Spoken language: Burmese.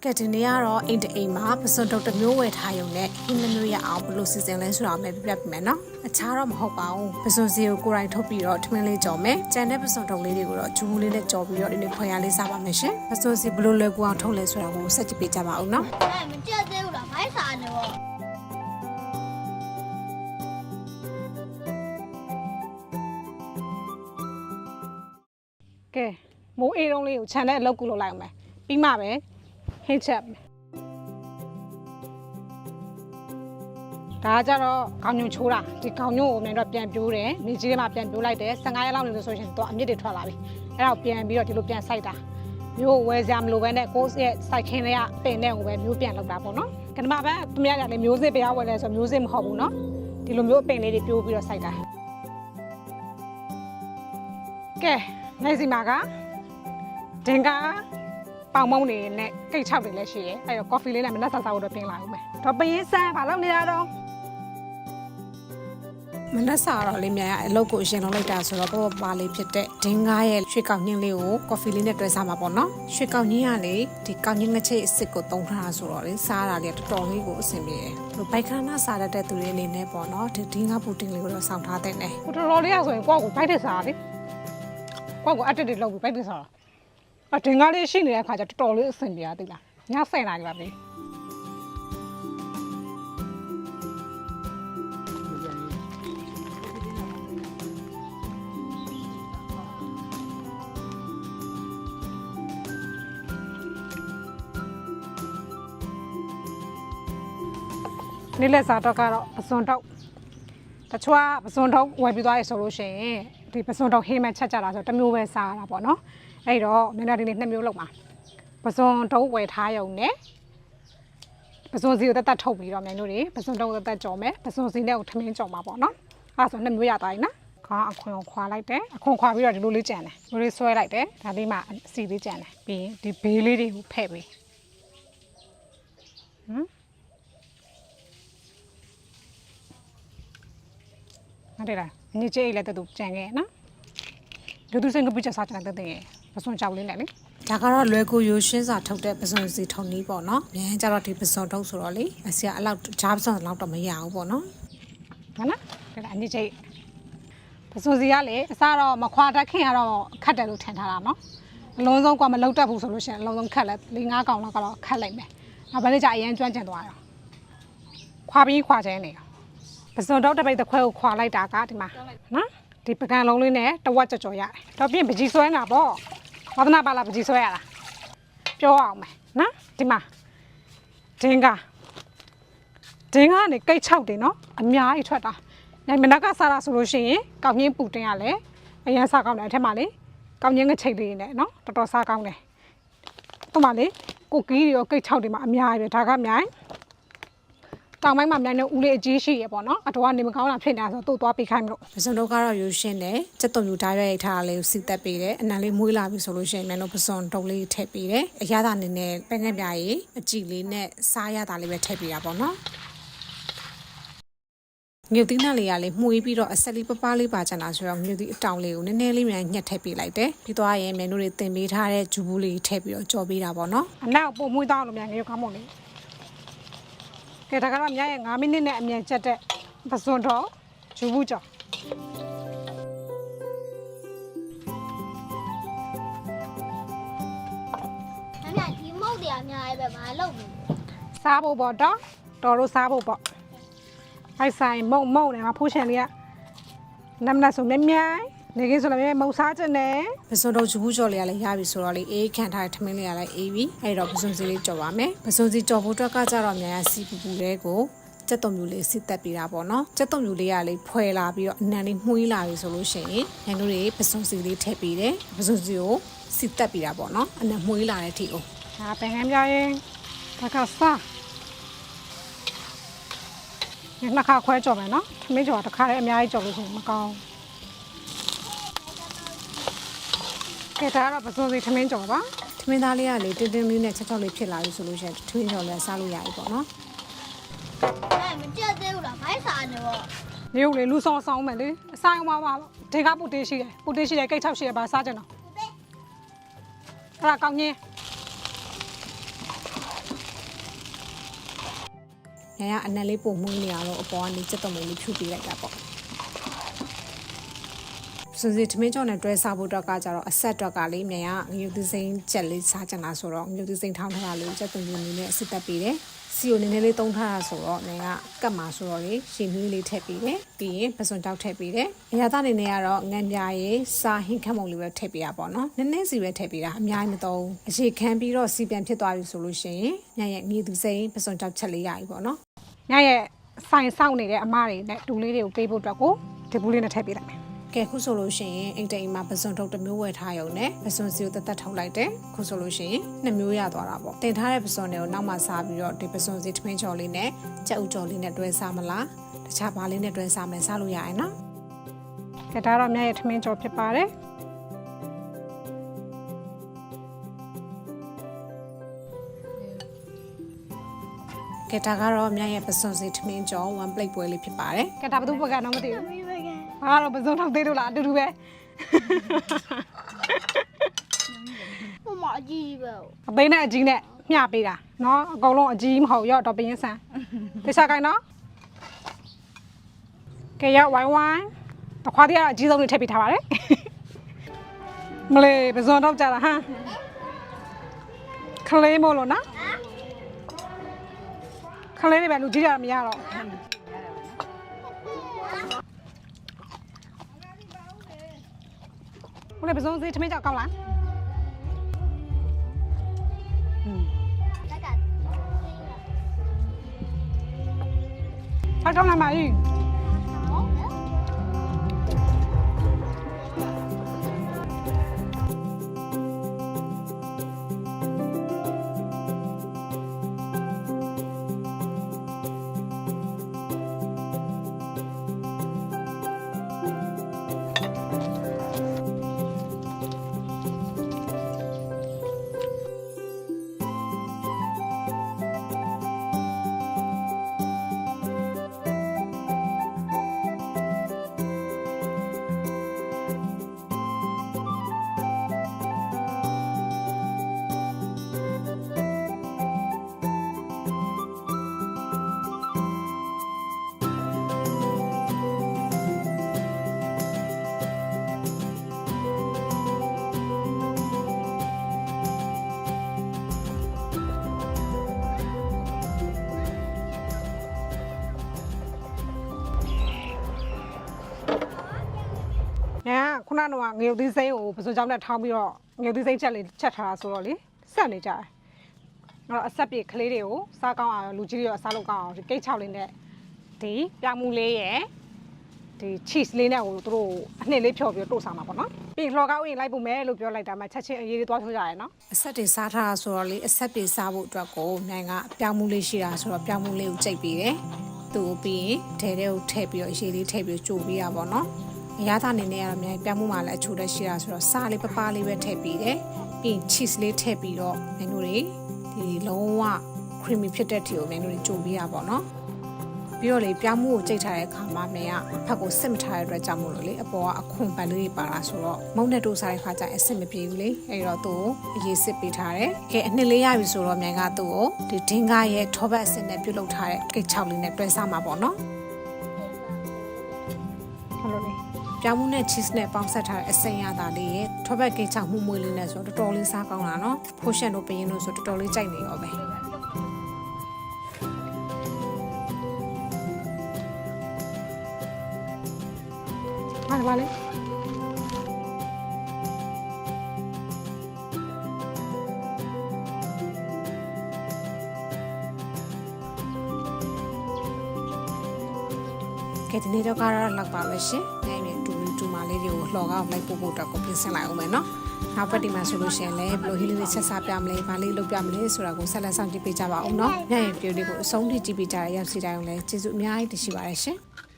ကဲဒီနေ့ကတော့အိမ်တအိမ်မှာပစွန်တုတ်တစ်မျိုးဝယ်ထားရုံနဲ့ဟင်းတစ်မျိုးရအောင်ဘယ်လိုစီစဉ်လဲဆိုတာပဲပြပြပြမယ်နော်အခြားတော့မဟုတ်ပါဘူးပစွန်စီကိုကိုယ်တိုင်ထုတ်ပြီးတော့ထမင်းလေးကြော်မယ်ကြံတဲ့ပစွန်တုတ်လေးတွေကိုတော့ဂျူးလေးနဲ့ကြော်ပြီးတော့ဒီနေ့ခွဲရလေးစားပါမယ်ရှင်ပစွန်စီဘယ်လိုလဲကိုအောင်ထုတ်လဲဆိုတာကိုဆက်ကြည့်ပေးကြပါဦးနော်မကြက်သေးဘူးလားမိုက်စားနေပေါ့ကဲမိုးအေးတုံးလေးကိုခြံတဲ့အလုပ်ကူလုပ်လိုက်အောင်မယ်ပြီးမှပဲဟင်းချက်ဒါကြတော့ခေါင်းညွန့်ချိုးတာဒီခေါင်းညွန့်ကိုမြန်တော့ပြန်ပြိုးတယ်မြေကြီးထဲမှာပြန်ပြိုးလိုက်တယ်15ရက်လောက်နေလို့ဆိုရင်တော့အမြစ်တွေထွက်လာပြီအဲ့ဒါကိုပြန်ပြီးတော့ဒီလိုပြန်စိုက်တာမျိုးဝယ်စရာမလိုပဲနဲ့ကိုယ့်ရဲ့စိုက်ခင်းတွေကပင်တဲ့ကိုပဲမျိုးပြန်လောက်တာပေါ့နော်ကနမပဲသူများကလည်းမျိုးစစ်ပြားဝယ်လဲဆိုမျိုးစစ်မဟုတ်ဘူးနော်ဒီလိုမျိုးအပင်လေးတွေပြိုးပြီးတော့စိုက်တာကဲနိုင်စီမာကဒင်ကာပေါင်မုံတွေနဲ့ကိတ်ချောက်တွေလည်းရှိရဲအဲ့တော့ကော်ဖီလေးနဲ့မနက်စာစားဖို့တော့ပြင်လာအောင်မယ်တော့ပရင်ဆန်းဘာလုပ်နေရတော့မနက်စာတော့လေးမြန်ရအလုပ်ကိုအရင်လုပ်လိုက်တာဆိုတော့ပေါ့ပါလေးဖြစ်တဲ့ဒင်းကားရဲ့ရွှေကောက်ညင်းလေးကိုကော်ဖီလေးနဲ့တွဲစားမှာပေါ့နော်ရွှေကောက်ညင်းကလေဒီကောက်ညင်းငချိတ်အစ်စ်ကိုတုံးထားတာဆိုတော့လေစားတာလေးတော်တော်လေးကိုအဆင်ပြေတယ်ဘိုက်ခါနာစားတဲ့သူတွေအနေနဲ့ပေါ့နော်ဒီဒင်းကားပူတင်လေးကိုတော့စောင့်ထားတဲ့နဲ့တော်တော်လေးရဆိုရင်ကိုယ့်ကိုဘိုက်တက်စားလေကိုယ့်ကိုအတက်တက်လုပ်ပြီးဘိုက်တက်စားအတင်ကားလေးရှိနေတဲ့အခါကျတော်တော်လေးအဆင်ပြေရသိလားည10နာရီပါပြီနေ့လက်စားတော့ကတော့ပစွန်တော့တချို့ကပစွန်တော့ဝယ်ပြီးသွားရဆိုလို့ရှိရင်ဒီပစွန်တော့ဟင်းမဲ့ချက်ကြတာဆိုတစ်မျိုးပဲစားရတာပေါ့နော်အဲ့တော့မင်းတို့ဒီနေ့2မျိုးလောက်ပါပစွန်တော့ဝယ်ထားရုံနဲ့ပစွန်စီကိုတက်ထုတ်ပြီးတော့မင်းတို့တွေပစွန်တော့တက်ကြော်မယ်ပစွန်စီနဲ့ကိုထမင်းကြော်မှာပေါ့နော်အဲ့ဆို2မျိုးရသွားပြီနော်ခေါင်းအခွန်ကိုခွာလိုက်တယ်အခွန်ခွာပြီးတော့ဒီလိုလေးကြံတယ်ဒီလိုလေးဆွဲလိုက်တယ်ဒါလေးမှစီလေးကြံတယ်ပြီးရင်ဒီဘေးလေးတွေကိုဖဲ့ပေးဟုတ်တယ်လားညစ်ကြေးလေးတက်တူကြံခဲ့နော်ဒီသူစင်ကပြချစားကြတဲ့ပစွန်ချောက်လေးနဲ့လေဒါကတော့လွယ်ကူရိုးရှင်းစာထုတ်တဲ့ပစွန်စီထုံနည်းပေါ့နော်။မြန်ကြတော့ဒီပစွန်ထုတ်ဆိုတော့လေအစီအလောက်ဂျားပစွန်လောက်တော့မရဘူးပေါ့နော်။ဟုတ်နော်။ဒါကအညစ်ကြေးပစွန်စီကလေအစားတော့မခွာတတ်ခင်ကတော့ခတ်တယ်လို့ထင်ထားတာနော်။အလုံးစုံကမလောက်တတ်ဘူးဆိုလို့ရှိရင်အလုံးစုံခတ်လဲ4-5កောင်လောက်ကတော့ခတ်လိုက်မယ်။နောက်ဘယ်နေ့ကျအရင်ကျွမ်းကျင်သွားရော။ခွာပြီးခွာခြင်းနေ။ပစွန်တော့တပိတ်တစ်ခွဲကိုခွာလိုက်တာကဒီမှာနော်။ဒီပကံလုံးလေးနဲ့တဝက်ကြော်ရတယ်။တော့ပြင်ပကြီးဆွဲတာပေါ့။ဝါသနာပါလာပကြီးဆွဲရတာ။ပြောအောင်မယ်နော်။ဒီမှာဒင်းကနေကိတ်6တယ်နော်။အများကြီးထွက်တာ။နိုင်မနက်ကစားတာဆိုလို့ရှိရင်ကောက်ညင်းပူတင်ရလဲအရင်စားကောင်းတယ်အထက်မှာလေကောက်ညင်းငချိတ်လေးနဲ့နော်တော်တော်စားကောင်းတယ်။သူ့မှာလေကိုကီးတွေရောကိတ်6တယ်မှာအများကြီးပဲဒါကမြိုင်တောင်ပိုင်းမှာမြိုင်နဲ့ဦးလေးအကြီးရှိရပေါ့နော်အတော်ကနေမကောင်းတာဖြစ်နေတာဆိုတို့သွားပေးခိုင်းမလို့ပစွန်ထုတ်ကတော့ရိုးရှင်းတယ်စက်တုံယူဓာတ်ရိုက်ထားလေးကိုစီတက်ပေးတယ်အနံလေးမွေးလာပြီဆိုလို့ရှိရင်မြန်တော့ပစွန်ထုတ်လေးထည့်ပေးတယ်အရသာနေနဲ့ပဲငှက်ပြားကြီးအကြည့်လေးနဲ့စားရတာလေးပဲထည့်ပေးတာပေါ့နော်ငြုပ်သီးနှံလေးကလေမှုေးပြီးတော့အဆက်လေးပပလေးပါချင်တာဆိုတော့ငြုပ်သီးအတောင်လေးကိုနည်းနည်းလေးမြန်ညှက်ထည့်ပေးလိုက်တယ်ပြီးသွားရင်မြန်တို့တွေတင်ပေးထားတဲ့ဂျူဘူးလေးထည့်ပြီးတော့ကြော်ပေးတာပေါ့နော်အနောက်ပုံမွေးတော့လို့မြန်ငရုတ်ကောင်းမလို့ကဲဒါကတော့မြရဲ့9မိနစ်နဲ့အမြန်ချက်တဲ့ပစွန်တော့ဂျူဘူးကြော်ဒီမုတ်တရားများရဲ့ပဲမလုပ်ဘူးစားဖို့ပေါ့တော့တော်လို့စားဖို့ပေါ့အိုက်ဆိုင်မုံနဲ့မဖိုးချင်လေးကနမ်နာဆိုမြဲမြဲနေကင်းဆိုလည်းမုံစားခြင်းနဲ့ပစွန်တုတ်ဂျူဘူးကြော်လေးကလည်းရပြီဆိုတော့လေအေးခံထားတဲ့ထမင်းလေးကလည်းအေးပြီအဲ့တော့ပစွန်စီလေးကြော်ပါမယ်ပစွန်စီကြော်ဖို့အတွက်ကကြတော့မြန်ရစီပူပူလေးကိုစက်တုံမျိုးလေးစစ်တက်ပေးတာပေါ့နော်စက်တုံမျိုးလေးကလေဖွယ်လာပြီးတော့အနံလေးမှုေးလာပြီဆိုလို့ရှိရင်မြန်တို့တွေပစွန်စီလေးထည့်ပေးတယ်ပစွန်စီကိုစစ်တက်ပေးတာပေါ့နော်အနံမှုေးလာတဲ့အထိကိုဒါပင်ဟမ်းပြရင်ဒါကစားနှစ်ခါခွဲကြော်မယ်နော်ထမင်းကြော်တစ်ခါလည်းအများကြီးကြော်လို့ရှိရင်မကောင်းကဲဒါကတော့ပစွန်စီထမင်းကြော်ပါထမင်းသားလေးကလေတင်းတင်းလေးနဲ့ချက်ချက်လေးဖြစ်လာပြီဆိုလို့ရှိရင်ထမင်းကြော်လည်းစားလို့ရပြီပေါ့နော်မကြက်သေးဘူးလားမိုက်စားနေပေါ့နေဦးလေလူဆောင်မယ်လေအဆိုင်မှာပါဒေကပူတေးရှိတယ်ကိတ်6ရှိတယ်ဗာစားကြတော့အဲ့ဒါကောင်းကြီး ညာရအနက်လေးပုံမှုနေရတော့အပေါ်ကနေစက်တုံလေးဖြူပေးလိုက်တာပေါ့စူစီထမင်းကြောနဲ့တွဲစားဖို့တော့ကကြတော့အဆက်တော့ကလေးမြန်ရငရုတ်သစိမ်းချက်လေးစားချင်တာဆိုတော့ငရုတ်သစိမ်းထောင်းထားတာလေးစက်တုံလေးနဲ့အစစ်တက်ပေးတယ်စီကိုနည်းနည်းလေးတုံးထားတာဆိုတော့မြန်ကကတ်မှာဆိုတော့လေရှင်နှီးလေးထည့်ပေးတယ်ပြီးရင်ပစွန်တောက်ထည့်ပေးတယ်အရာသားနေနဲ့ကတော့ငံပြားရေးစားဟင်းခတ်မုံလေးပဲထည့်ပေးရပေါ့နော်နည်းနည်းစီပဲထည့်ပေးတာအများကြီးမသုံးအခြေခံပြီးတော့စီပြန်ဖြစ်သွားပြီဆိုလို့ရှိရင်ညရဲ့ငရုတ်သစိမ်းပစွန်တောက်ချက်လေးရပြီပေါ့နော် ညရဲ့ဆိုင်ဆောက်နေတဲ့အမတွေနဲ့ဒူလေးတွေကိုပေးဖို့အတွက်ကိုဒီဘူးလေးနဲ့ထည့်ပေးလိုက်မယ် ကဲခုဆိုလို့ရှိရင်အိမ်တိမ်မှာပစွန်ထုတ်တစ်မျိုးဝယ်ထားရုံနဲ့ပစွန်စီကိုတက်တက်ထုတ်လိုက်တယ်ခုဆိုလို့ရှိရင်နှစ်မျိုးရသွားတာပေါ့တင်ထားတဲ့ပစွန်တွေကိုနောက်မှစားပြီးတော့ဒီပစွန်စီထမင်းကြော်လေးနဲ့ကြက်ဥကြော်လေးနဲ့တွဲစားမလားတခြားဘာလေးနဲ့တွဲစားမယ်စားလို့ရရင်နော် ကဲဒါတော့ညရဲ့ထမင်းကြော်ဖြစ်ပါတယ် ကဲဒါကတော့မြရဲ့ပစွန်စီထမင်းကြော်1 plate ပွဲလေးဖြစ်ပါတယ် ကဲဒါဘယ်သူဘက်ကတော့မသိဘူး မီးပဲကဲ ဘာတော့ပစုံထောက်သေးလို့လားအတူတူပဲ ဟိုမှာအကြီးပဲ အသိနဲ့အကြီးနဲ့မျှပေးတာเนาะအကုန်လုံးအကြီးမဟုတ်ရော့တော့ပင်းဆန်းသိစားကိုင်းနော်ကဲရဝိုင်းဝိုင်းတခွားတည်းကအကြီးဆုံးတွေထည့်ပေးထားပါတယ်မလေးပစုံထောက်ကြတာဟမ်ခလေးမို့လို့နော်ခလေးတွေပဲလူကြီးရမရတော့ဘယ်ပစုံစီထမင်းကြောက်ကောင်းလား လက်က ဖောက်ကောင်းလာပါပြီ ဟုတ်တယ် ညာခုနကတော့ငရုတ်သီးစိမ်းကိုပစုံကြောင်းနဲ့ထောင်းပြီးတော့ငရုတ်သီးစိမ်းချက်လေးချက်ထားတာဆိုတော့လေဆက်နေကြတယ်အဲ့တော့အဆက်ပြေကလေးတွေကိုစားကောင်းအောင်လူကြီးတွေရောစားလို့ကောင်းအောင်ဒီကိတ်ချောက်လေးနဲ့ဒီပြောင်းမှုလေးရယ်ဒီ cheese လေးနဲ့ကိုသူတို့အနှစ်လေးဖြော်ပြီးတော့တို့စားမှာပေါ့နော်ပြီးလှော်ကောက်ဝင်လိုက်ဖို့မယ်လို့ပြောလိုက်တာမှချက်ချင်းအရေးလေးသွားထိုးကြရယ်နော် အဆက်တွေစားထားတာဆိုတော့လေအဆက်တွေစားဖို့အတွက်ကိုမြိုင်ကပြောင်းမှုလေးရှိတာဆိုတော့ပြောင်းမှုလေးကိုကြိတ်ပြီးတယ်သူ့ကိုပြီးရင်ထဲထဲကိုထည့်ပြီးတော့ရေလေးထည့်ပြီးကြိုပြီးရပါတော့အရသာနေနေရတော့မြိုင်ပြောင်းမှုမှလည်းအချိုတက်ရှိတာဆိုတော့စားလေးပပလေးပဲထည့်ပြီးတယ်ပြီးရင် cheese လေးထည့်ပြီးတော့မြိုင်တို့တွေဒီလုံးဝ creamy ဖြစ်တဲ့ထီကိုမြိုင်တို့တွေကြိုပြီးရပါတော့ပြီးတော့လေပြောင်းမှုကိုကြိတ်ထားတဲ့အခါမှာမြိုင်ကဖက်ကိုစစ်မထားတဲ့အတွက်ကြောင့်မို့လို့လေအပေါ်ကအခွန်ပန်လေးတွေပါလာဆိုတော့မုံနဲ့တို့စားတဲ့ခါကျရင်အစစ်မပြေဘူးလေအဲ့တော့သူ့ကိုအရေးစစ်ပေးထားတယ်ကဲအနှစ်လေးရပြီဆိုတော့မြိုင်ကသူ့ကိုဒီဒင်းကားရဲ့ထောပတ်အစစ်နဲ့ပြုတ်လုပ်ထားတဲ့ကိတ်ချောက်လေးနဲ့တွဲစားမှာပေါ့နော် ဟုတ်လို့လေ ပြောင်းမှုနဲ့ cheese နဲ့ပေါင်းဆက်ထားတဲ့အစိမ်းရတာလေးရဲ့ထောပတ်ကိတ်ချောက်မှုမွေးလေးနဲ့ဆိုတော့တော်တော်လေးစားကောင်းတာနော်ဖိုးရှန်တို့ပရင်တို့ဆိုတော်တော်လေးကြိုက်နေရောပဲ ဟာပါလေ ကဲဒီနေ့တော့ကတော့လောက်ပါပဲရှင်။နိုင်နေတူမလေးတွေကိုလှော်ကောက်လိုက်ပို့ဖို့တော့ကိုပြင်ဆင်လိုက်အောင်မယ်နော်။နောက်ပတ်ဒီမှာဆိုလို့ရှိရင်လည်းဘယ်လိုဟီလီလေးဆက်စားပြမလဲ၊ဘာလေးလုပ်ပြမလဲဆိုတာကိုဆက်လက်ဆောင်ကြည့်ပေးကြပါဦးနော်။ညရင်ပြိုလေးကိုအဆုံးထိကြည့်ပေးကြရရောက်စီတိုင်းအောင်လည်းကျေးဇူးအများကြီးတင်ရှိပါတယ်ရှင်။